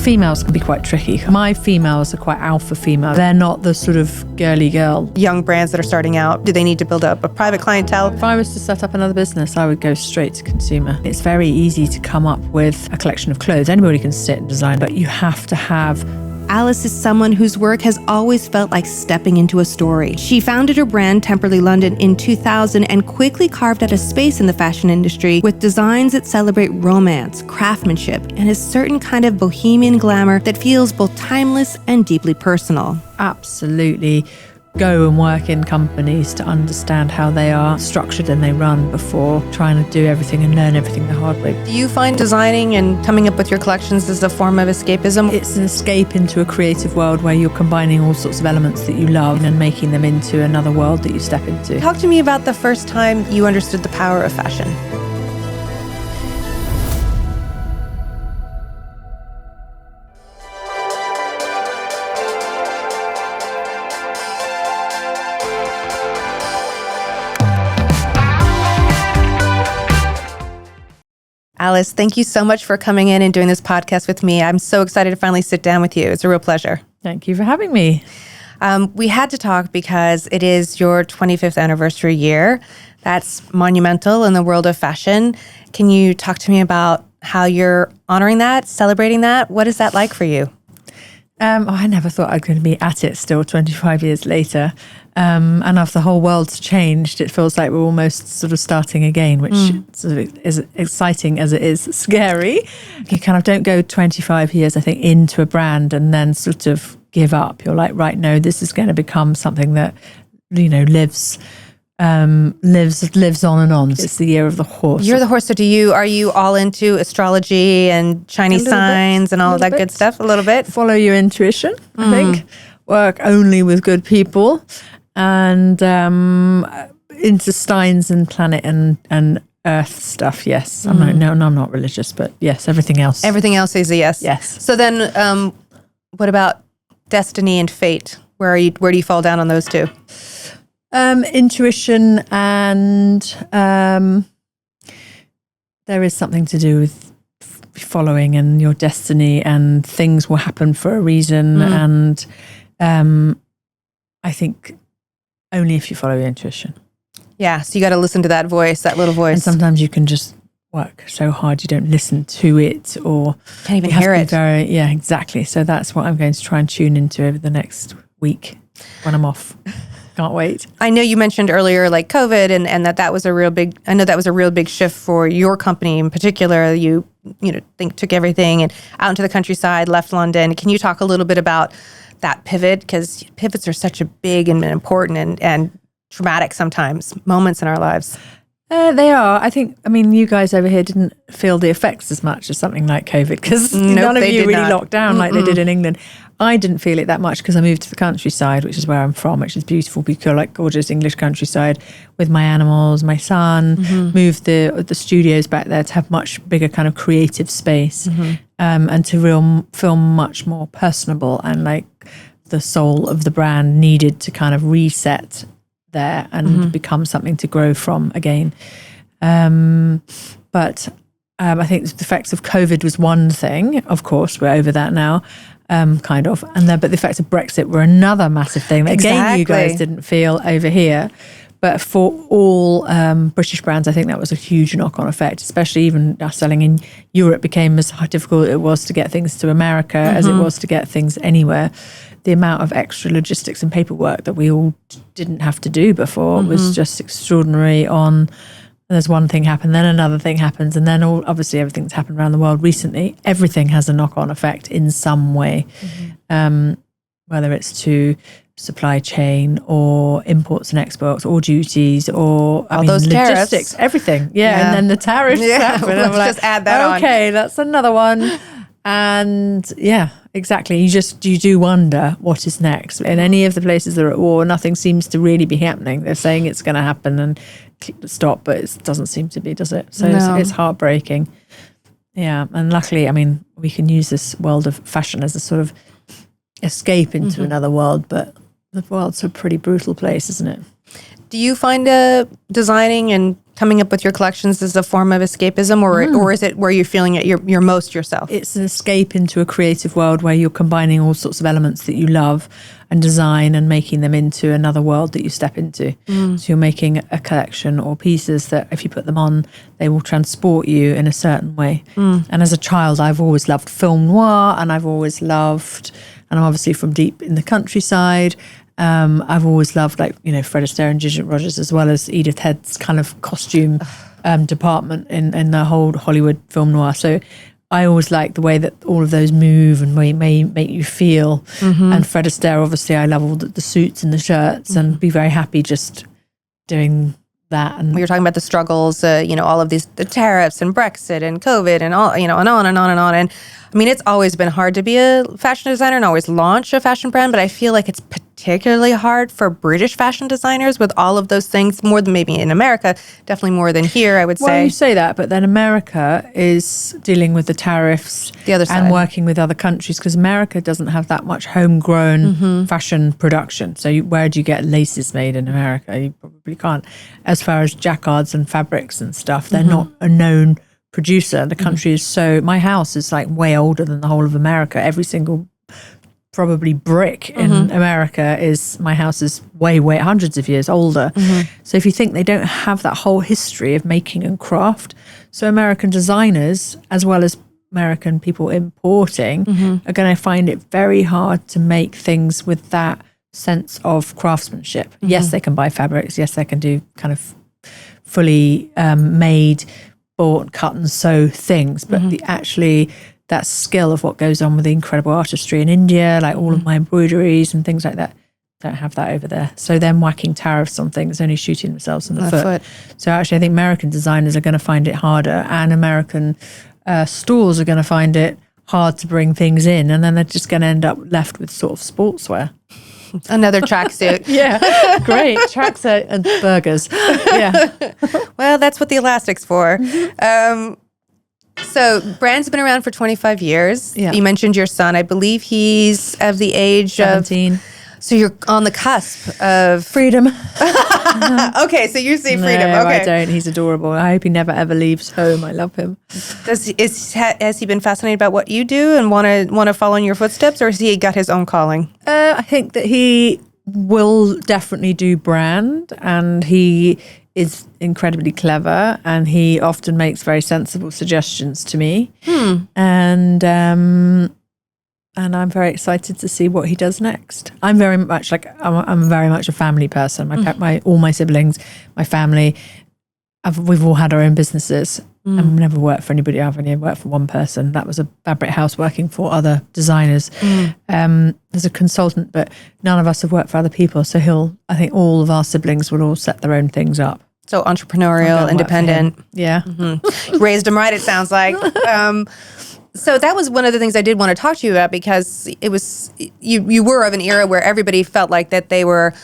females can be quite tricky. My females are quite alpha female. They're not the sort of girly girl. Young brands that are starting out, do they need to build up a private clientele? If I was to set up another business, I would go straight to consumer. It's very easy to come up with a collection of clothes. Anybody can sit and design, but you have to have. Alice is someone whose work has always felt like stepping into a story. She founded her brand, Temperley London, in 2000 and quickly carved out a space in the fashion industry with designs that celebrate romance, craftsmanship, and a certain kind of bohemian glamour that feels both timeless and deeply personal. Absolutely. Go and work in companies to understand how they are structured and they run before trying to do everything and learn everything the hard way. Do you find designing and coming up with your collections as a form of escapism? It's an escape into a creative world where you're combining all sorts of elements that you love and making them into another world that you step into. Talk to me about the first time you understood the power of fashion. Alice, thank you so much for coming in and doing this podcast with me. I'm so excited to finally sit down with you. It's a real pleasure. Thank you for having me. We had to talk because it is your 25th anniversary year. That's monumental in the world of fashion. Can you talk to me about how you're honoring that, celebrating that? What is that like for you? I never thought I'd going to be at it still 25 years later. And after the whole world's changed, it feels like we're almost sort of starting again, which sort of is exciting as it is scary. You kind of don't go 25 years, I think, into a brand and then sort of give up. You're like, right, no, this is going to become something that, you know, lives on and on. It's the year of the horse. You're the horse. So are you all into astrology and Chinese signs and all of that good stuff? A little bit? Follow your intuition, I think. Work only with good people and into signs and planet and earth stuff. Yes. I'm not religious, but yes, everything else. Everything else is a yes. Yes. So then what about destiny and fate? Where do you fall down on those two? Intuition and there is something to do with following and your destiny, and things will happen for a reason. And I think only if you follow your intuition. Yeah, so you got to listen to that voice, that little voice. And sometimes you can just work so hard you don't listen to it or can't even hear it. Yeah, exactly. So that's what I'm going to try and tune into over the next week when I'm off. Can't wait. I know you mentioned earlier like COVID and that was a real big, I know that was a real big shift for your company in particular. You took everything and out into the countryside, left London. Can you talk a little bit about that pivot? Because pivots are such a big and important and traumatic sometimes moments in our lives. They are. I mean, you guys over here didn't feel the effects as much as something like COVID because none of you really locked down like they did in England. I didn't feel it that much because I moved to the countryside, which is where I'm from, which is beautiful, like gorgeous English countryside with my animals, my son, moved the studios back there to have much bigger kind of creative space and to feel much more personable, and like the soul of the brand needed to kind of reset there and become something to grow from again. But I think the effects of COVID was one thing. Of course, we're over that now, kind of. But the effects of Brexit were another massive thing. Again, you guys didn't feel over here. But for all British brands, I think that was a huge knock-on effect, especially even us selling in Europe became as difficult it was to get things to America as it was to get things anywhere. The amount of extra logistics and paperwork that we all didn't have to do before was just extraordinary. There's one thing happened, then another thing happens, and then obviously everything's happened around the world recently. Everything has a knock-on effect in some way, whether it's to supply chain or imports and exports or duties or those logistics, tariffs. Everything. Yeah, and then the tariffs happen. Let's just add that on. Okay, that's another one. And yeah, exactly. You do wonder what is next. In any of the places that are at war, nothing seems to really be happening. They're saying it's going to happen and stop, but it doesn't seem to be, does it? So it's heartbreaking. Yeah, and luckily, I mean, we can use this world of fashion as a sort of escape into another world, but the world's a pretty brutal place, isn't it? Do you find designing and coming up with your collections as a form of escapism, or is it where you're feeling it you're most yourself? It's an escape into a creative world where you're combining all sorts of elements that you love and design and making them into another world that you step into. So you're making a collection or pieces that if you put them on, they will transport you in a certain way. And as a child, I've always loved film noir, and I've always loved, and I'm obviously from deep in the countryside, I've always loved, like, you know, Fred Astaire and Gidget Rogers, as well as Edith Head's kind of costume department in the whole Hollywood film noir. So I always like the way that all of those move and may make you feel. And Fred Astaire, obviously, I love all the suits and the shirts, and be very happy just doing that. And we were talking about the struggles, you know, all of these, the tariffs and Brexit and COVID and all, you know, and on and on and on. And I mean, it's always been hard to be a fashion designer and always launch a fashion brand, but I feel like it's particularly hard for British fashion designers with all of those things, more than maybe in America, definitely more than here, I would say. Well, you say that, but then America is dealing with the tariffs, the other side, and working with other countries, because America doesn't have that much homegrown fashion production. So where do you get laces made in America? You probably can't. As far as jacquards and fabrics and stuff, they're not a known producer. The country is so, my house is like way older than the whole of America. Every single probably brick in America my house is way hundreds of years older. So if you think they don't have that whole history of making and craft, so American designers as well as American people importing are going to find it very hard to make things with that sense of craftsmanship. Yes, they can buy fabrics. Yes, they can do kind of fully made, bought, cut and sew things, but that skill of what goes on with the incredible artistry in India, like all of my embroideries and things like that, don't have that over there. So them whacking tariffs on things, only shooting themselves in the foot. So actually I think American designers are going to find it harder, and American stores are going to find it hard to bring things in, and then they're just going to end up left with sort of sportswear. Another tracksuit. Yeah, great. Tracksuit and burgers. Yeah. Well, that's what the elastic's for. So brand's been around for 25 years. Yeah. You mentioned your son. I believe he's of the age 17. So you're on the cusp of freedom. Okay, so you say freedom. No, okay. I don't. He's adorable. I hope he never ever leaves home. I love him. Has he been fascinated about what you do and want to follow in your footsteps, or has he got his own calling? I think that he will definitely do brand, and he is incredibly clever, and he often makes very sensible suggestions to me. And I'm very excited to see what he does next. I'm very much I'm very much a family person. All my siblings, my family, we've all had our own businesses. I've never worked for anybody. I've only worked for one person. That was a fabric house working for other designers. As a consultant, but none of us have worked for other people. So I think all of our siblings will all set their own things up. So entrepreneurial, independent. Yeah. Raised him right, it sounds like. So that was one of the things I did want to talk to you about, because it was, you were of an era where everybody felt like that they were,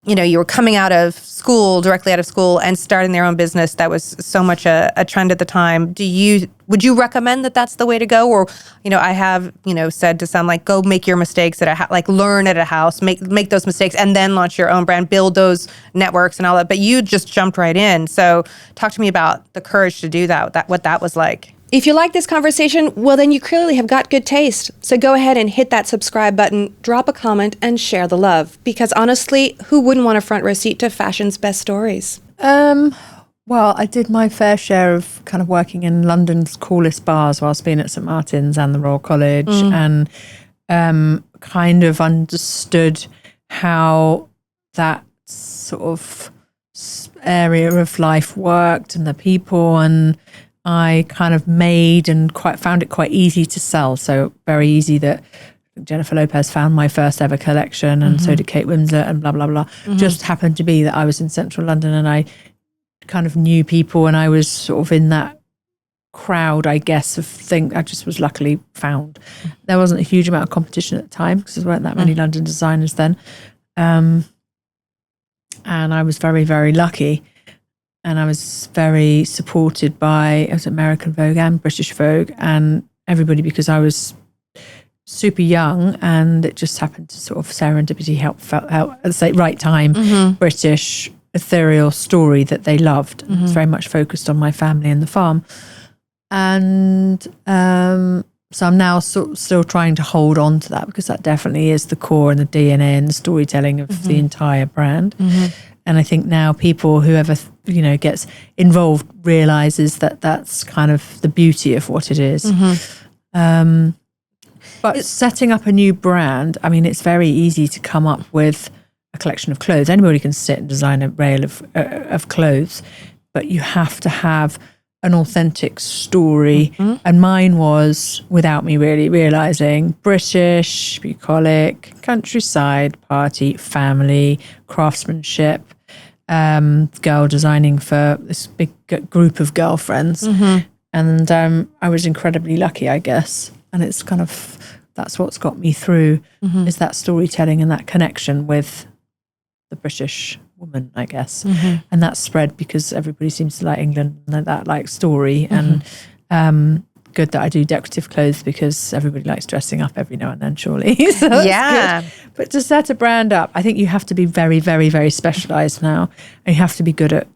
you know, you were coming directly out of school and starting their own business. That was so much a trend at the time. Would you recommend that that's the way to go? Or, you know, I have, you know, said to some, like, go make your mistakes at learn at a house, make those mistakes and then launch your own brand, build those networks and all that. But you just jumped right in. So talk to me about the courage to do that, what that was like. If you like this conversation, well, then you clearly have got good taste. So go ahead and hit that subscribe button, drop a comment, and share the love. Because honestly, who wouldn't want a front row seat to fashion's best stories? Well, I did my fair share of kind of working in London's coolest bars whilst being at St Martin's and the Royal College, and kind of understood how that sort of area of life worked and the people, and I kind of made and found it quite easy to sell. So very easy that Jennifer Lopez found my first ever collection, and so did Kate Winslet, and blah, blah, blah. Just happened to be that I was in central London and I kind of knew people, and I was sort of in that crowd, I guess, I just was luckily found. There wasn't a huge amount of competition at the time because there weren't that many London designers then. And I was very, very lucky. And I was very supported by American Vogue and British Vogue and everybody, because I was super young, and it just happened to sort of serendipity help at the right time. British, ethereal story that they loved. It's very much focused on my family and the farm. And so I'm now still trying to hold on to that, because that definitely is the core and the DNA and the storytelling of the entire brand. And I think now people, whoever, gets involved, realizes that that's kind of the beauty of what it is. But setting up a new brand, I mean, it's very easy to come up with a collection of clothes. Anybody can sit and design a rail of clothes, but you have to have an authentic story. And mine was, without me really realizing, British, bucolic, countryside, party, family, craftsmanship, girl designing for this big group of girlfriends. And I was incredibly lucky, I guess. And it's kind of, that's what's got me through, is that storytelling and that connection with the British woman, I guess. And that's spread because everybody seems to like England and that like story. And good that I do decorative clothes, because everybody likes dressing up every now and then, surely. So that's good. But to set a brand up, I think you have to be very, very, very specialized now. And you have to be good at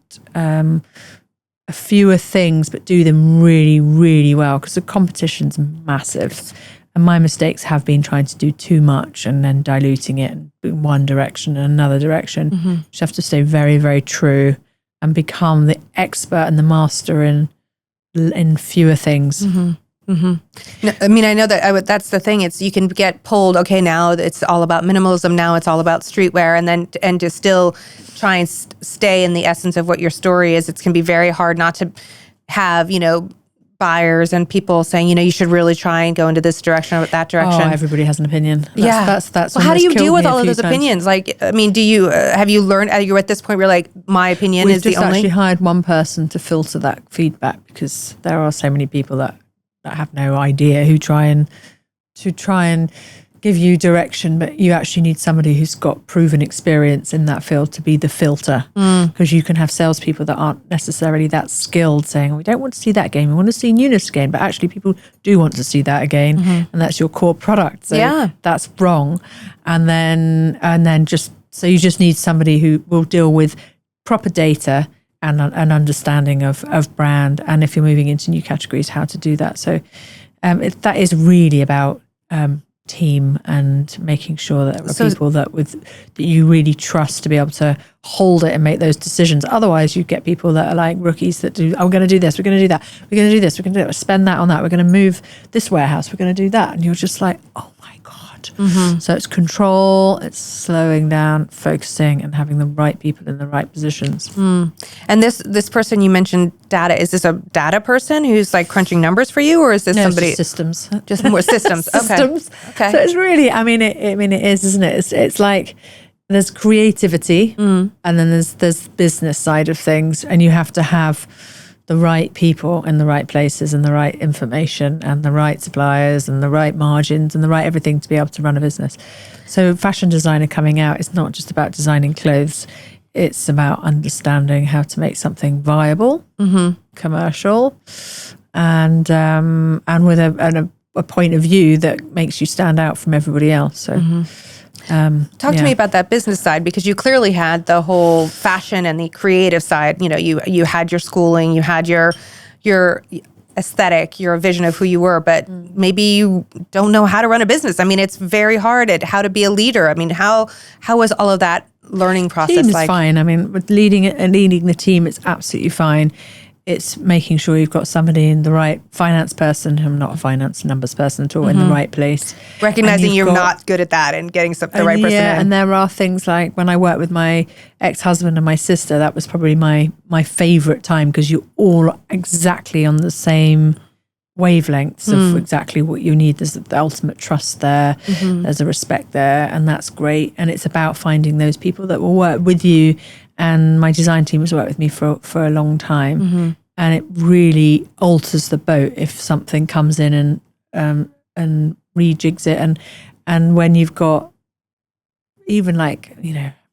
fewer things, but do them really, really well, because the competition's massive. And my mistakes have been trying to do too much and then diluting it in one direction and another direction. You just have to stay very, very true and become the expert and the master in fewer things. No, I mean, I know that that's the thing. It's, you can get pulled. Okay, now it's all about minimalism. Now it's all about streetwear, and to still try and stay in the essence of what your story is. It can be very hard not to have buyers and people saying, you should really try and go into this direction or that direction. Oh, everybody has an opinion. That's well, how do you deal with all of those opinions? Like, I mean, do you have you learned? Are you at this point where like my opinion is the only? We've just actually hired one person to filter that feedback, because there are so many people that have no idea, who try and give you direction, but you actually need somebody who's got proven experience in that field to be the filter, because you can have salespeople that aren't necessarily that skilled saying, we don't want to see that again, we want to see newness again, but actually people do want to see that again, and that's your core product. So that's wrong. And then just, so you just need somebody who will deal with proper data and an understanding of brand, and if you're moving into new categories, how to do that. So that is really about team and making sure that there are people that you really trust to be able to hold it and make those decisions. Otherwise, you get people that are like rookies that do, we're going to do this, we're going to do that, we're going to do this, we're going to do that, spend that on that, we're going to move this warehouse, we're going to do that, and you're just like, oh my God. So it's control, it's slowing down, focusing, and having the right people in the right positions. And this person you mentioned, data, is this a data person who's like crunching numbers for you, or is this somebody? It's systems, just more systems. Systems. Okay. So it's really, I mean, it is, isn't it? It's like there's creativity, and then there's business side of things, and you have to have the right people in the right places and the right information and the right suppliers and the right margins and the right everything to be able to run a business. So fashion designer coming out, it's not just about designing clothes. It's about understanding how to make something viable, commercial, and with a point of view that makes you stand out from everybody else. So talk to me about that business side, because you clearly had the whole fashion and the creative side. You had your schooling, you had your aesthetic, your vision of who you were, but maybe you don't know how to run a business. I mean, it's very hard at how to be a leader. I mean, how was all of that learning process team is like? Fine. I mean, with leading the team, it's absolutely fine. It's making sure you've got somebody in the right finance person. I'm not a finance numbers person at all, in the right place. Recognizing you're not good at that and getting the right person in. And there are things like when I worked with my ex-husband and my sister, that was probably my favorite time, because you're all exactly on the same wavelengths of exactly what you need. There's the ultimate trust there. There's a respect there, and that's great. And it's about finding those people that will work with you. And my design team has worked with me for a long time, and it really alters the boat if something comes in and rejigs it. And when you've got even like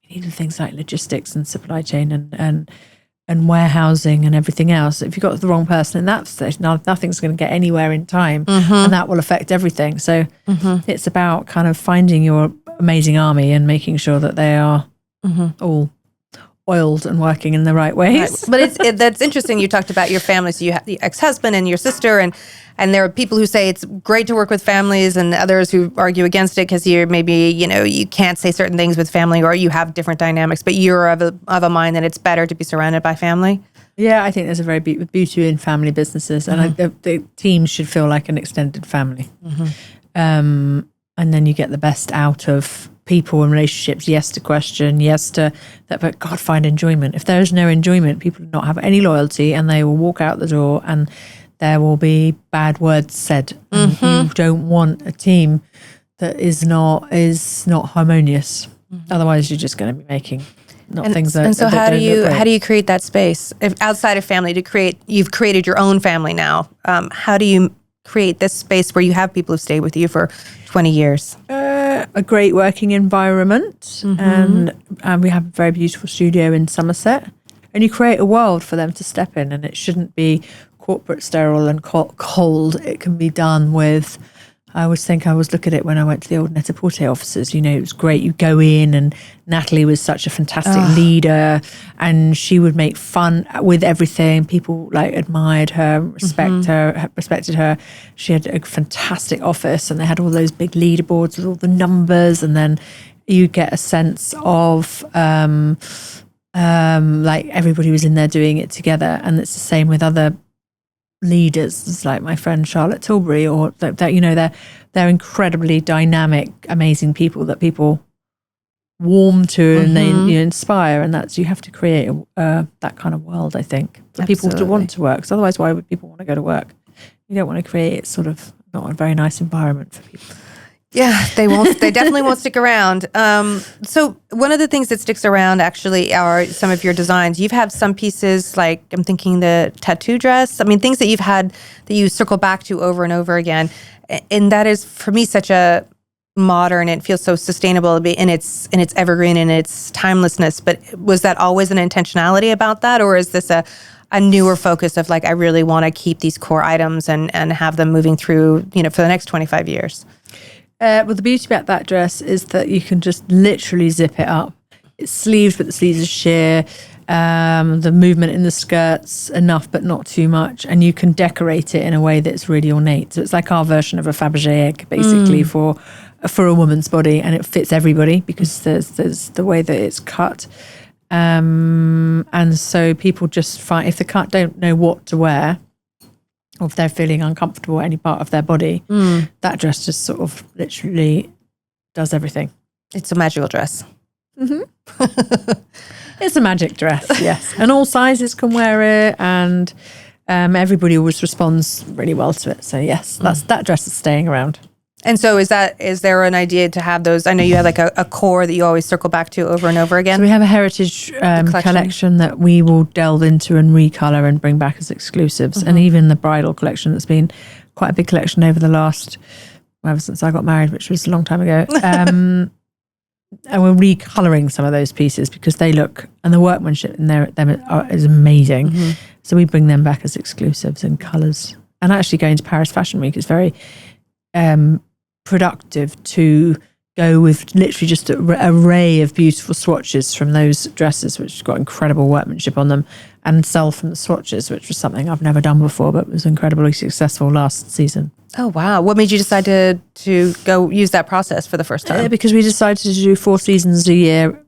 even things like logistics and supply chain and warehousing and everything else, if you've got the wrong person in that stage, nothing's going to get anywhere in time, and that will affect everything. So it's about kind of finding your amazing army and making sure that they are oiled and working in the right ways. Right. But that's interesting. You talked about your family. So you have the ex-husband and your sister, and there are people who say it's great to work with families, and others who argue against it because you're maybe, you can't say certain things with family, or you have different dynamics. But you're of a mind that it's better to be surrounded by family. Yeah, I think there's a very beauty in family businesses, and the team should feel like an extended family. And then you get the best out of people and relationships. Yes to question, yes to that, but God, find enjoyment. If there is no enjoyment, people do not have any loyalty, and they will walk out the door, and there will be bad words said. And you don't want a team that is not harmonious. Otherwise, you're just going to be making things that. And so, how do you create that space if outside of family you've created your own family now? How do you create this space where you have people who stay with you for 20 years? A great working environment, and we have a very beautiful studio in Somerset, and you create a world for them to step in, and it shouldn't be corporate, sterile and cold. It can be done with, I always look at it when I went to the old Net-a-Porter offices, it was great. You go in, and Natalie was such a fantastic leader, and she would make fun with everything. People admired her, respected her. She had a fantastic office, and they had all those big leaderboards with all the numbers, and then you get a sense of everybody was in there doing it together. And it's the same with other leaders. It's like my friend Charlotte Tilbury, or that they're incredibly dynamic, amazing people that people warm to and they inspire, and that's, you have to create that kind of world, I think, for people to want to work. So otherwise, why would people want to go to work? You don't want to create sort of not a very nice environment for people. Yeah, they won't. They definitely won't stick around. So one of the things that sticks around actually are some of your designs. You've had some pieces, like I'm thinking the tattoo dress. I mean, things that you've had that you circle back to over and over again, and that is for me such a modern. It feels so sustainable in its evergreen and its timelessness. But was that always an intentionality about that, or is this a newer focus of I really want to keep these core items and have them moving through for the next 25 years? Well, the beauty about that dress is that you can just literally zip it up. It's sleeved, but the sleeves are sheer. The movement in the skirt's enough, but not too much. And you can decorate it in a way that's really ornate. So it's like our version of a Fabergé egg, basically, for a woman's body. And it fits everybody because there's the way that it's cut. And so people just find, if they don't know what to wear, or if they're feeling uncomfortable at any part of their body, that dress just sort of literally does everything. It's a magical dress. It's a magic dress, yes. And all sizes can wear it, and everybody always responds really well to it. So yes, that dress is staying around. And so is there an idea to have those? I know you have a core that you always circle back to over and over again. So we have a heritage collection that we will delve into and recolor and bring back as exclusives. And even the bridal collection that's been quite a big collection over the last, ever since I got married, which was a long time ago. And we're recoloring some of those pieces because they look, and the workmanship in them is amazing. So we bring them back as exclusives in colors. And actually going to Paris Fashion Week is very productive to go with literally just an array of beautiful swatches from those dresses, which have got incredible workmanship on them, and sell from the swatches, which was something I've never done before, but was incredibly successful last season. Oh, wow. What made you decide to go use that process for the first time? Because we decided to do 4 seasons a year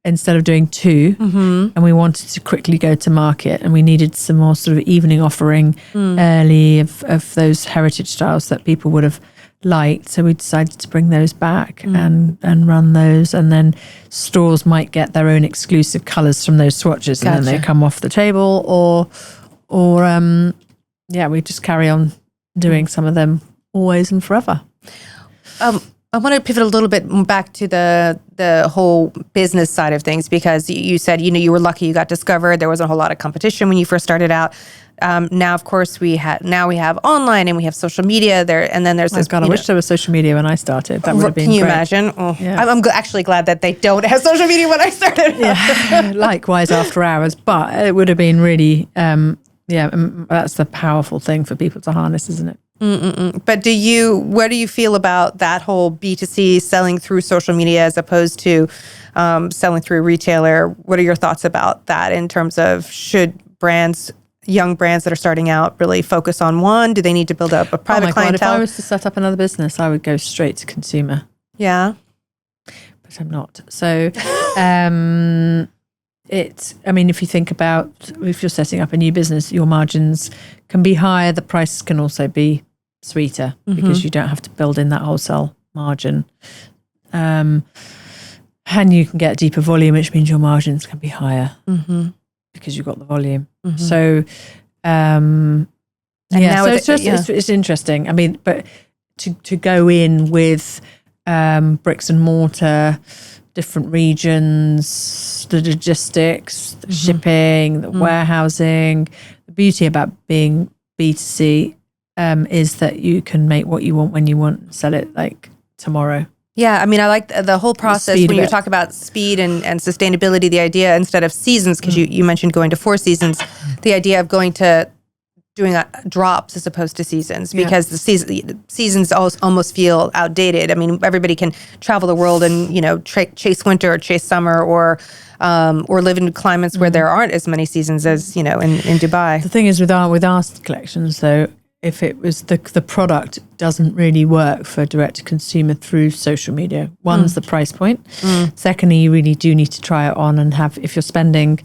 instead of doing 2, and we wanted to quickly go to market, and we needed some more sort of evening offering early of those heritage styles that people would have liked. So we decided to bring those back and run those, and then stores might get their own exclusive colours from those swatches, and then they come off the table, or we just carry on doing some of them always and forever. I want to pivot a little bit back to the whole business side of things, because you said, you were lucky you got discovered. There wasn't a whole lot of competition when you first started out. Now, of course, we have online and we have social media there, and then there's this. God, I wish there was social media when I started. That would have been Can you great. imagine? Oh, yeah. I'm actually glad that they don't have social media when I started. Yeah, likewise after hours, but it would have been really. That's the powerful thing for people to harness, isn't it? But what do you feel about that whole B2C selling through social media as opposed to selling through a retailer? What are your thoughts about that in terms of should young brands that are starting out really focus on one? Do they need to build up a private clientele? God, if I was to set up another business, I would go straight to consumer. Yeah. But I'm not. So if you think about if you're setting up a new business, your margins can be higher. The price can also be sweeter because you don't have to build in that wholesale margin. And you can get deeper volume, which means your margins can be higher because you've got the volume. So, it's interesting. I mean, but to go in with bricks and mortar, different regions, the logistics, the shipping, the warehousing. The beauty about being B2C is that you can make what you want when you want and sell it like tomorrow. Yeah, I mean, I like the whole process when you talk about speed and sustainability, the idea instead of seasons, because you mentioned going to 4 seasons, the idea of doing drops as opposed to seasons, because the seasons almost feel outdated. I mean, everybody can travel the world and, chase winter or chase summer or live in climates where there aren't as many seasons as, in Dubai. The thing is with our collections, though, if it was the product doesn't really work for direct to consumer through social media. One's the price point. Secondly, you really do need to try it on and if you're spending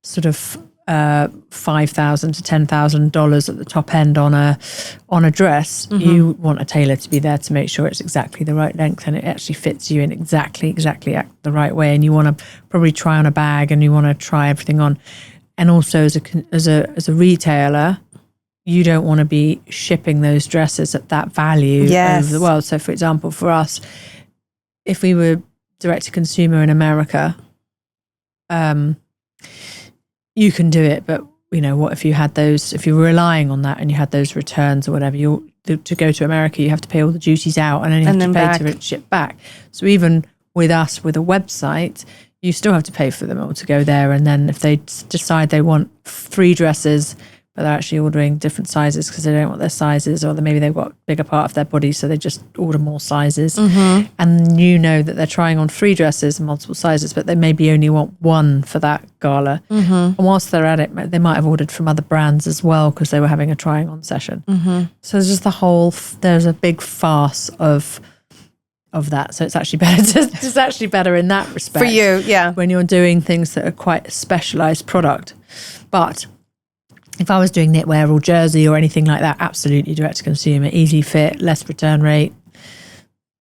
sort of $5,000 to $10,000 at the top end on a dress, you want a tailor to be there to make sure it's exactly the right length and it actually fits you in exactly the right way. And you want to probably try on a bag and you want to try everything on. And also as a retailer, you don't want to be shipping those dresses at that value over the world. So, for example, for us, if we were direct to consumer in America, you can do it. But, what if you had if you were relying on that and you had those returns or whatever, to go to America, you have to pay all the duties out and then you have to pay to ship back. So even with us, with a website, you still have to pay for them all to go there. And then if they decide they want 3 dresses, but they're actually ordering different sizes because they don't want their sizes, or maybe they've got a bigger part of their body, so they just order more sizes. And that they're trying on 3 dresses and multiple sizes, but they maybe only want 1 for that gala. And whilst they're at it, they might have ordered from other brands as well because they were having a trying on session. So there's just there's a big farce of that. So it's actually better. It's actually better in that respect for you, when you're doing things that are quite a specialized product. But if I was doing knitwear or jersey or anything like that, absolutely direct to consumer, easy fit, less return rate.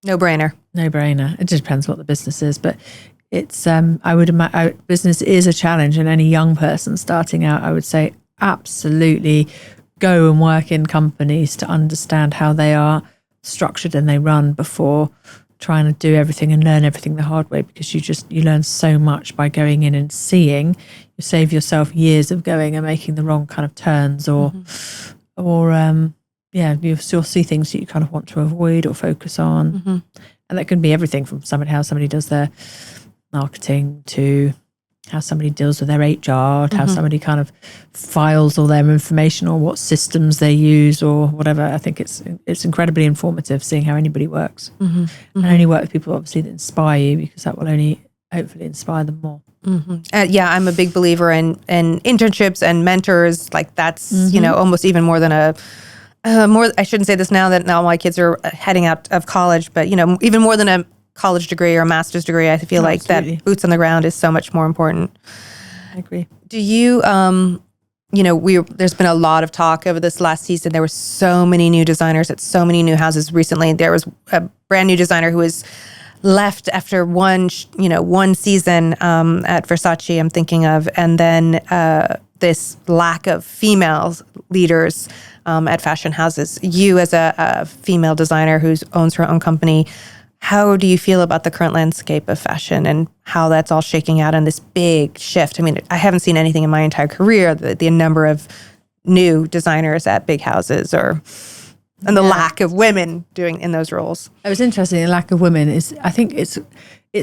No brainer. It just depends what the business is, but it's business is a challenge, and any young person starting out, I would say absolutely go and work in companies to understand how they are structured and they run before trying to do everything and learn everything the hard way, because you learn so much by going in and seeing. You save yourself years of going and making the wrong kind of turns you'll still see things that you kind of want to avoid or focus on. And that can be everything from how somebody does their marketing to how somebody deals with their HR, to how somebody kind of files all their information or what systems they use or whatever. I think it's incredibly informative seeing how anybody works. And only work with people obviously that inspire you, because that will only hopefully inspire them more. I'm a big believer in internships and mentors. Like that's, almost even more than I shouldn't say this now that my kids are heading out of college, but, even more than a college degree or a master's degree, I feel like that boots on the ground is so much more important. I agree. Do you, there's been a lot of talk over this last season. There were so many new designers at so many new houses recently. There was a brand new designer who was left after one season at Versace, I'm thinking of, and then this lack of female leaders at fashion houses. You as a female designer who owns her own company, how do you feel about the current landscape of fashion and how that's all shaking out in this big shift? I mean, I haven't seen anything in my entire career, the number of new designers at big houses and the lack of women doing in those roles. It was interesting. The lack of women I think it's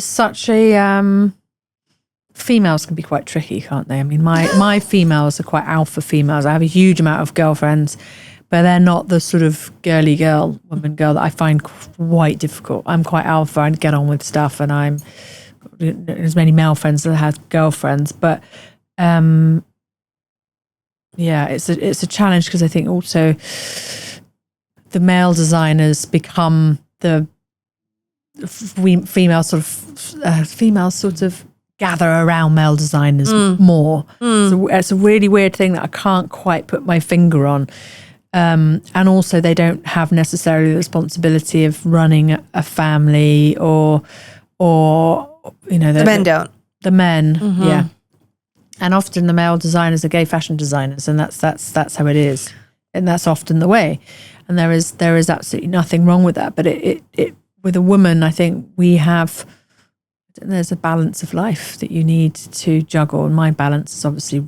such a, females can be quite tricky, can't they? I mean, my females are quite alpha females. I have a huge amount of girlfriends, but they're not the sort of woman girl that I find quite difficult. I'm quite alpha. I get on with stuff, and I'm as many male friends as I have girlfriends. But it's a challenge because I think also the male designers become the female sort of gather around male designers more. So it's a really weird thing that I can't quite put my finger on. And also they don't have necessarily the responsibility of running a family or the men don't. The men, yeah. And often the male designers are gay fashion designers, and that's how it is. And that's often the way. And there is absolutely nothing wrong with that. But it with a woman, I think there's a balance of life that you need to juggle. And my balance is obviously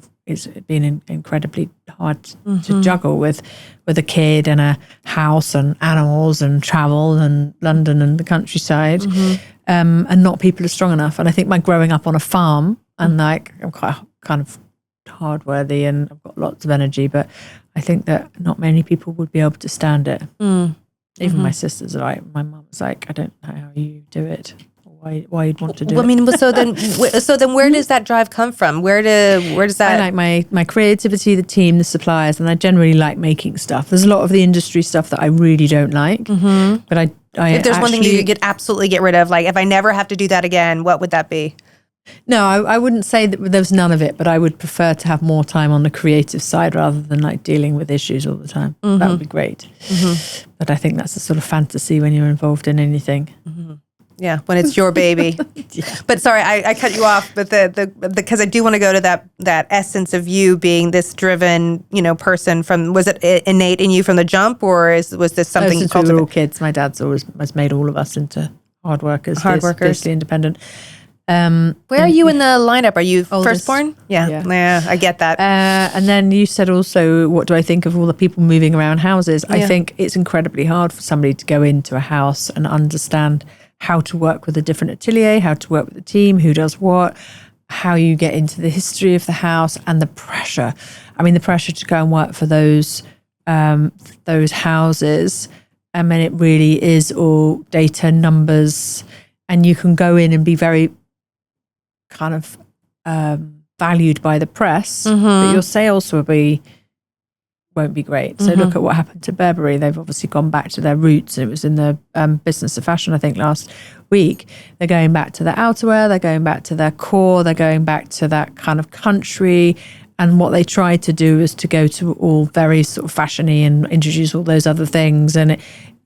been incredibly hard to juggle with a kid and a house and animals and travel and London and the countryside. And not people are strong enough. And I think my growing up on a farm and like I'm quite kind of hardworthy and I've got lots of energy, but I think that not many people would be able to stand it. Even my sisters are like, my mum was like, I don't know how you do it. Why you'd want to do it. I mean, so then where does that drive come from? Where does that? I like my creativity, the team, the suppliers, and I generally like making stuff. There's a lot of the industry stuff that I really don't like, but I if there's one thing that you could absolutely get rid of, like if I never have to do that again, what would that be? No, I wouldn't say that there's none of it, but I would prefer to have more time on the creative side rather than like dealing with issues all the time. That would be great. But I think that's a sort of fantasy when you're involved in anything. Yeah, when it's your baby. But sorry, I cut you off. But because I do want to go to that essence of you being this driven, person. Was it innate in you from the jump, or was this something you cultivated? We were all kids. My dad's has made all of us into hard workers, fiercely independent. Where are you in the lineup? Are you firstborn? Yeah, I get that. And then you said also, what do I think of all the people moving around houses? I think it's incredibly hard for somebody to go into a house and understand how to work with a different atelier, how to work with a team, who does what, how you get into the history of the house, and the pressure. I mean, the pressure to go and work for those houses. I mean, it really is all data, numbers, and you can go in and be very kind of valued by the press, but your sales won't be great. So look at what happened to Burberry. They've obviously gone back to their roots. It was in the business of fashion, I think, last week. They're going back to their outerwear. They're going back to their core. They're going back to that kind of country. And what they tried to do is to go to all very sort of fashiony and introduce all those other things. And it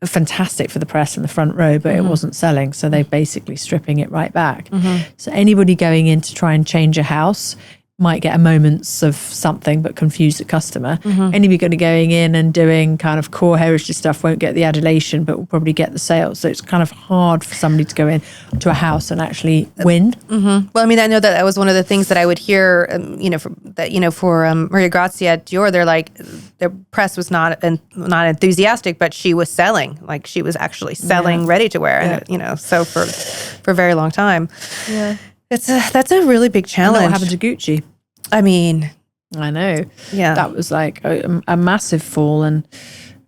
fantastic for the press in the front row, but it wasn't selling. So they're basically stripping it right back. So anybody going in to try and change a house might get a moments of something but confuse the customer. Anybody going in and doing kind of core heritage stuff won't get the adulation but will probably get the sales. So it's kind of hard for somebody to go in to a house and actually win. Well, I mean, I know that was one of the things that I would hear, for Maria Grazia at Dior, they're like, the press was not enthusiastic, but she was selling. Like she was actually selling ready to wear, and so for a very long time. Yeah. That's a really big challenge. And what happened to Gucci? I mean, I know. Yeah, that was like a massive fall, and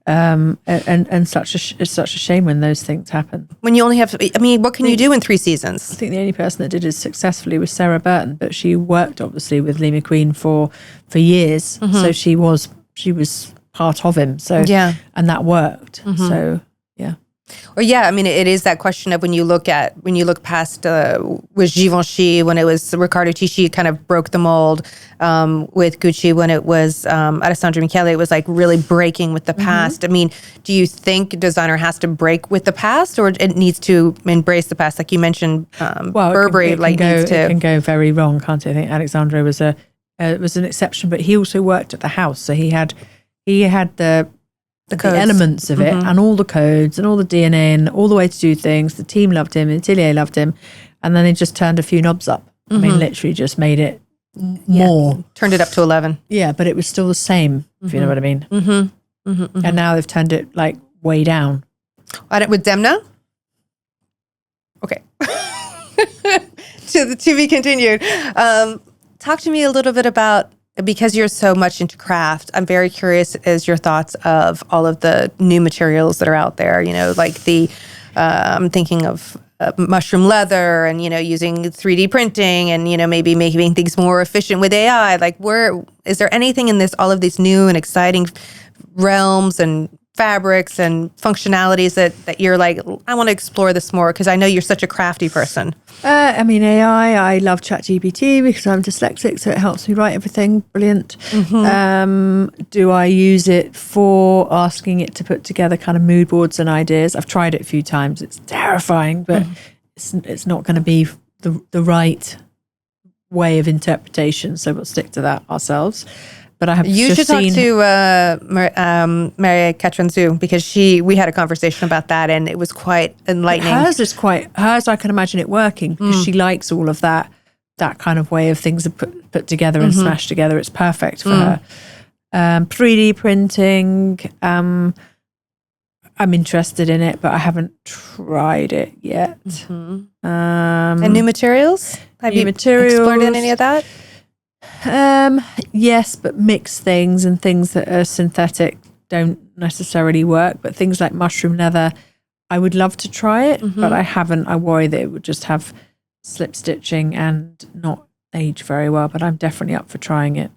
it's such a shame when those things happen. When you only have, what can you do in 3 seasons? I think the only person that did it successfully was Sarah Burton, but she worked obviously with Lee McQueen for years, so she was part of him. So and that worked. So yeah. Or I mean, it is that question of when you look past with Givenchy, when it was Riccardo Tisci kind of broke the mold, with Gucci when it was Alessandro Michele, it was like really breaking with the past. I mean, do you think a designer has to break with the past, or it needs to embrace the past? Like you mentioned, Burberry it can go very wrong, can't it? I think Alexandro was an exception, but he also worked at the house, so he had the elements of it and all the codes and all the DNA and all the way to do things. The team loved him, the atelier loved him, and then he just turned a few knobs up. I mean, literally just made it more. Turned it up to 11. Yeah, but it was still the same, if you know what I mean. And now they've turned it like way down. With Demna? Okay. To be continued. Talk to me a little bit about because you're so much into craft, I'm very curious as your thoughts of all of the new materials that are out there, like I'm thinking of mushroom leather and, using 3D printing and, maybe making things more efficient with AI. Like is there anything in all of these new and exciting realms and fabrics and functionalities that you're like, I want to explore this more because I know you're such a crafty person? AI, I love ChatGPT because I'm dyslexic, so it helps me write everything. Brilliant. Do I use it for asking it to put together kind of mood boards and ideas? I've tried it a few times. It's terrifying, but it's not going to be the right way of interpretation, so we'll stick to that ourselves. But I have you should talk to Maria Katranzu because we had a conversation about that and it was quite enlightening. Hers I can imagine it working because she likes all of that kind of way of things are put together and smashed together. It's perfect for her. 3D printing, I'm interested in it, but I haven't tried it yet. And new materials? Have you explored any of that? Yes, but mixed things and things that are synthetic don't necessarily work. But things like mushroom leather, I would love to try it, but I haven't. I worry that it would just have slip stitching and not age very well. But I'm definitely up for trying it.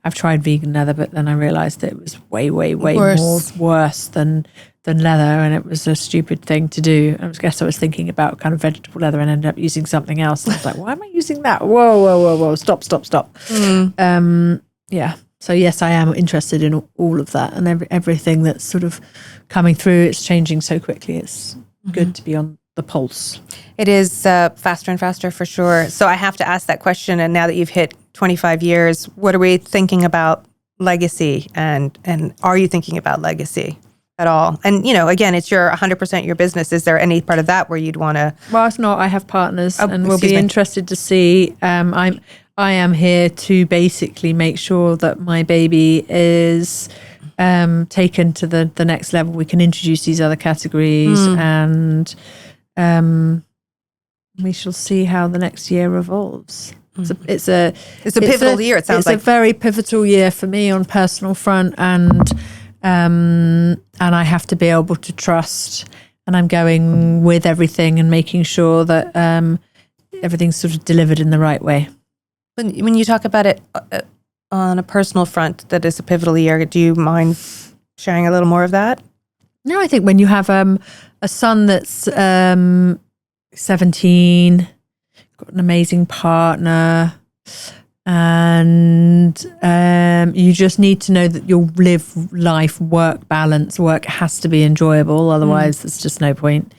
I've tried vegan leather, but then I realised that it was way worse than leather, and it was a stupid thing to do. I guess I was thinking about kind of vegetable leather and ended up using something else. And I was like, why am I using that? Whoa, stop. Yeah. So yes, I am interested in all of that and everything that's sort of coming through. It's changing so quickly. It's good to be on the pulse. It is faster and faster for sure. So I have to ask that question. And now that you've hit 25 years, what are we thinking about legacy? And are you thinking about legacy at all? And, again, it's 100% your business. Is there any part of that where you'd want to? Well, it's not. I have partners and we'll be interested to see. I am here to basically make sure that my baby is taken to the next level. We can introduce these other categories and we shall see how the next year evolves. It's a pivotal year. It sounds like it's a very pivotal year for me on personal front, and I have to be able to trust. And I'm going with everything and making sure that everything's sort of delivered in the right way. When you talk about it on a personal front, that is a pivotal year. Do you mind sharing a little more of that? No, I think when you have a son that's 17. Got an amazing partner, and you just need to know that you'll live life, work balance. Work has to be enjoyable, otherwise there's just no point.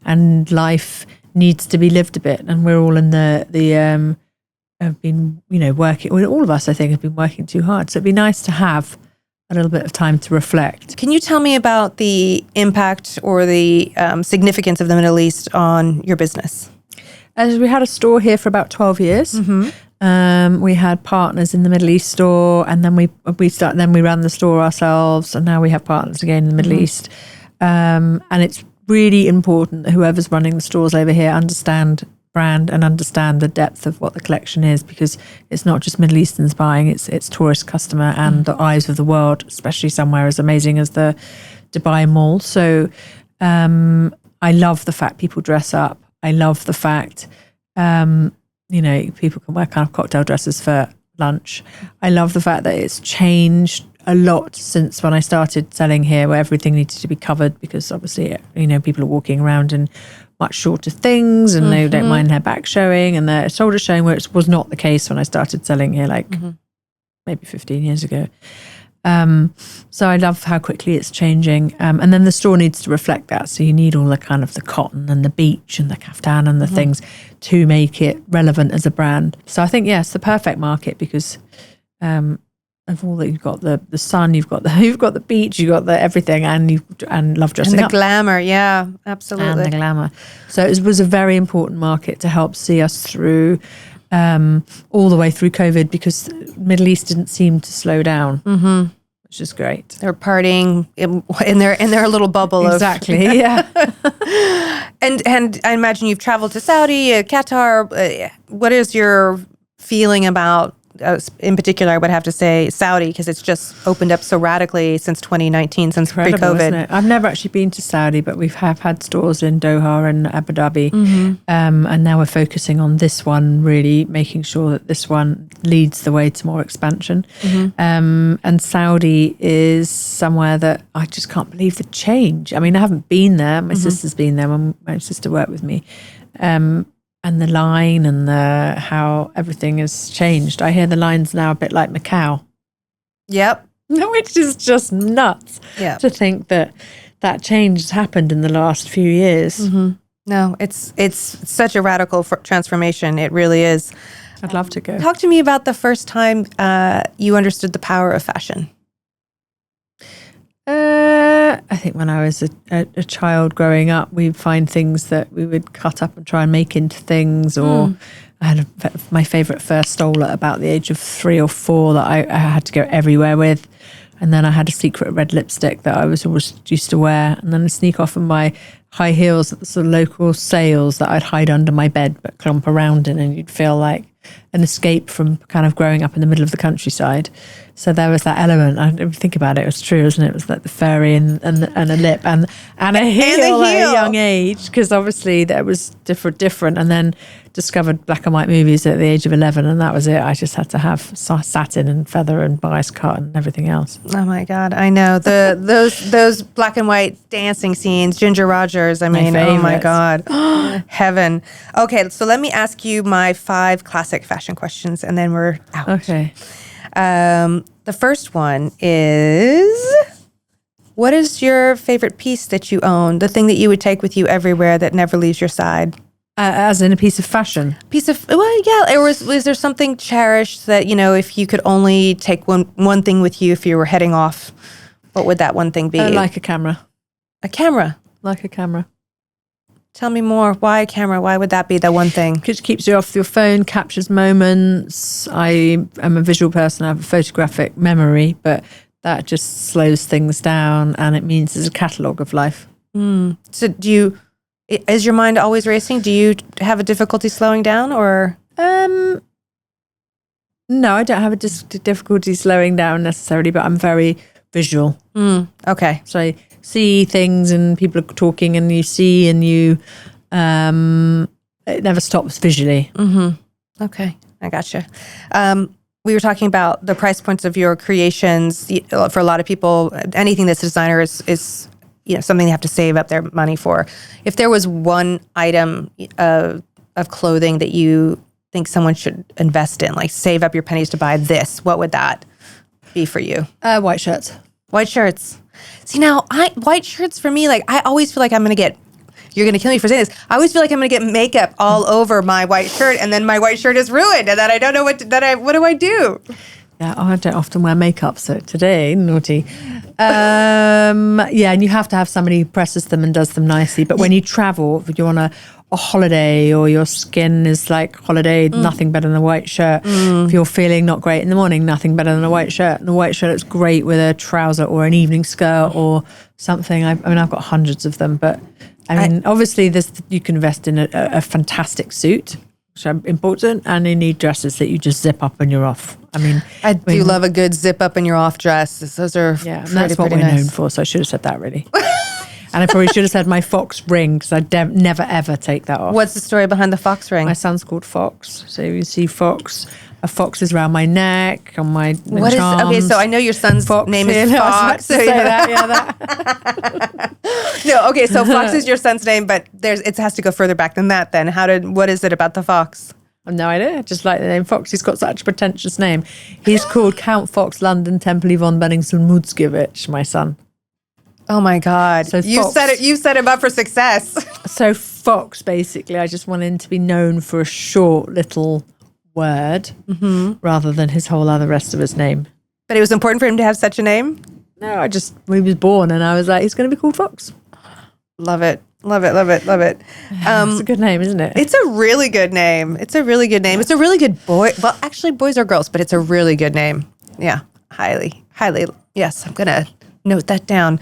And life needs to be lived a bit. And we're all in the have been working. Well, all of us, I think, have been working too hard. So it'd be nice to have a little bit of time to reflect. Can you tell me about the impact or the significance of the Middle East on your business? As we had a store here for about 12 years. We had partners in the Middle East store, and then we ran the store ourselves, and now we have partners again in the Middle East. And it's really important that whoever's running the stores over here understand brand and understand the depth of what the collection is, because it's not just Middle Easterns buying, it's tourist customer and the eyes of the world, especially somewhere as amazing as the Dubai Mall. So I love the fact people dress up. I love the fact, people can wear kind of cocktail dresses for lunch. I love the fact that it's changed a lot since when I started selling here, where everything needed to be covered because obviously, people are walking around in much shorter things and they don't mind their back showing and their shoulders showing, which was not the case when I started selling here, maybe 15 years ago. So I love how quickly it's changing. And then the store needs to reflect that. So you need all the kind of the cotton and the beach and the kaftan and the things to make it relevant as a brand. So I think, yes, the perfect market because of all that you've got the sun, you've got the beach, you've got the everything, and love dressing up. And the glamour, yeah, absolutely. And the glamour. So it was a very important market to help see us through all the way through COVID, because Middle East didn't seem to slow down, which is great. They're partying in their little bubble. Exactly, yeah. And I imagine you've traveled to Saudi, Qatar. What is your feeling about in particular, I would have to say Saudi, because it's just opened up so radically since 2019, since Incredible, pre-COVID. isn't it? I've never actually been to Saudi, but we have had stores in Doha and Abu Dhabi. And now we're focusing on this one, really making sure that this one leads the way to more expansion. And Saudi is somewhere that I just can't believe the change. I mean, I haven't been there. My sister's been there when my sister worked with me. And the line and how everything has changed. I hear the line's now a bit like Macau. Yep. Which is just nuts to think that change has happened in the last few years. No, it's such a radical transformation. It really is. I'd love to go. Talk to me about the first time you understood the power of fashion. I think when I was a child growing up, we'd find things that we would cut up and try and make into things. Or I had my favourite first stole at about the age of 3 or 4 that I had to go everywhere with. And then I had a secret red lipstick that I was always used to wear. And then I'd sneak off in my high heels at the sort of local sales that I'd hide under my bed but clump around in, and you'd feel like an escape from kind of growing up in the middle of the countryside. So there was that element. I didn't think about it. It was true, isn't it? It was like the furry and a lip and a heel at a young age, because obviously that was different. And then discovered black and white movies at the age of 11, and that was it. I just had to have satin and feather and bias cut and everything else. Oh my God, I know those black and white dancing scenes. Ginger Rogers. I mean, oh my God, heaven. Okay, so let me ask you my 5 classic fashion questions, and then we're out. Okay. The first one is, what is your favorite piece that you own? The thing that you would take with you everywhere that never leaves your side? As in a piece of fashion? Well, yeah. Or was there something cherished that, if you could only take one thing with you if you were heading off, what would that one thing be? Like a camera. A camera? Like a camera. Tell me more. Why a camera? Why would that be the one thing? Because it keeps you off your phone, captures moments. I am a visual person. I have a photographic memory, but that just slows things down, and it means there's a catalogue of life. So is your mind always racing? Do you have a difficulty slowing down, or? No, I don't have a difficulty slowing down necessarily, but I'm very visual. Okay. So I see things and people are talking, and you see, and you, it never stops visually. Okay, I gotcha. We were talking about the price points of your creations. For a lot of people, anything that's a designer is something they have to save up their money for. If there was one item of clothing that you think someone should invest in, like save up your pennies to buy this, what would that be for you? White shirts. White shirts. See, now, white shirts for me, like, I always feel like I'm going to get, you're going to kill me for saying this, I always feel like I'm going to get makeup all over my white shirt, and then my white shirt is ruined, and then I don't know what do I do? Yeah, I don't often wear makeup, so today, naughty. And you have to have somebody who presses them and does them nicely. But when you travel, if you're on a holiday, or your skin is like holiday, nothing better than a white shirt. If you're feeling not great in the morning, nothing better than a white shirt. And a white shirt looks great with a trouser or an evening skirt or something. I've got hundreds of them, but obviously you can invest in a fantastic suit, which is important, and you need dresses that you just zip up and you're off. I do love a good zip up and you're off dress. Those are and that's what we're known for. So I should have said that really. And I probably should have said my fox ring, because I never ever take that off. What's the story behind the fox ring? My son's called Fox, so you see Fox. A fox is around my neck, on my What charms. is okay? So I know your son's name is Fox. So that. No, okay. So Fox is your son's name, but it has to go further back than that. Then what is it about the fox? I've no idea. I just like the name Fox. He's got such a pretentious name. He's called Count Fox London Temperley von Benningsen-Mutzkiewicz, my son. Oh my God! So you set him up for success. So Fox, basically, I just want him to be known for a short little word, rather than his whole other rest of his name. But it was important for him to have such a name? No, he was born, and I was like, he's going to be called Fox. Love it. Love it, love it, love it. It's a good name, isn't it? It's a really good name. It's a really good name. It's a really good boy. Well, actually, boys or girls, but it's a really good name. Yeah, highly, highly. Yes, I'm going to note that down.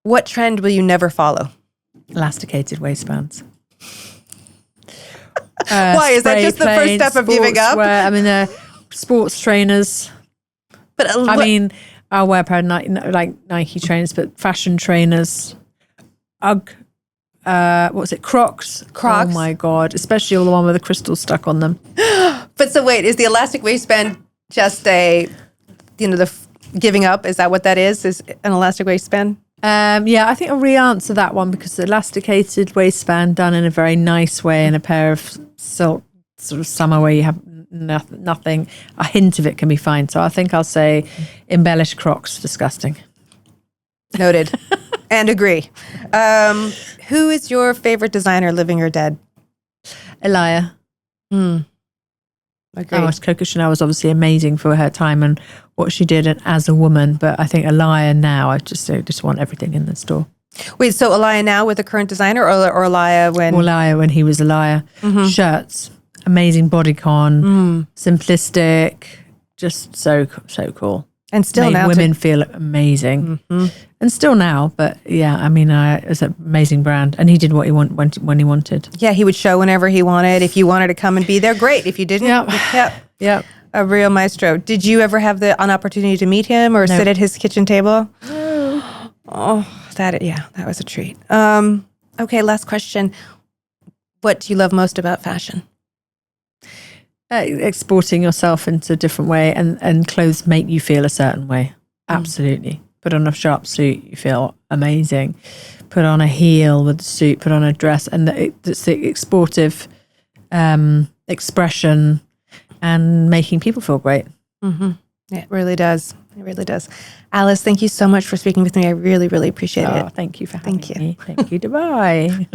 What trend will you never follow? Elasticated waistbands. Why? Is that just the first step of giving up? I mean, they're sports trainers. But I'll wear a pair of Nike trainers, but fashion trainers. Ugg. What's it? Crocs. Oh my God. Especially all the one with the crystal stuck on them. But so wait, is the elastic waistband just the giving up? Is that what that is? Is an elastic waistband? Yeah, I think I'll re-answer that one because the elasticated waistband done in a very nice way in a pair of silk sort of summer where you have nothing, a hint of it can be fine. So I think I'll say embellished Crocs, disgusting. Noted. And agree. Who is your favorite designer, living or dead? Elia. Agreed. Coco Chanel was obviously amazing for her time and what she did as a woman, but I think Elia now, I just want everything in the store. Wait, so Elia now with the current designer, or Elia when? Elia when he was Elia. Shirts, amazing bodycon, simplistic, just so cool. And still made now women feel amazing, and still now. But yeah, I mean, it's an amazing brand, and he did what he when he wanted. Yeah, he would show whenever he wanted. If you wanted to come and be there, great. If you didn't, Yep. A real maestro. Did you ever have an opportunity to meet him or sit at his kitchen table? That was a treat. Okay, last question. What do you love most about fashion? Exporting yourself into a different way, and clothes make you feel a certain way. Absolutely. Put on a sharp suit, you feel amazing. Put on a heel with the suit, put on a dress, and it's the exportive expression and making people feel great. It really does. It really does. Alice, thank you so much for speaking with me. I really, really appreciate it. Thank you for having me. Thank you. Goodbye.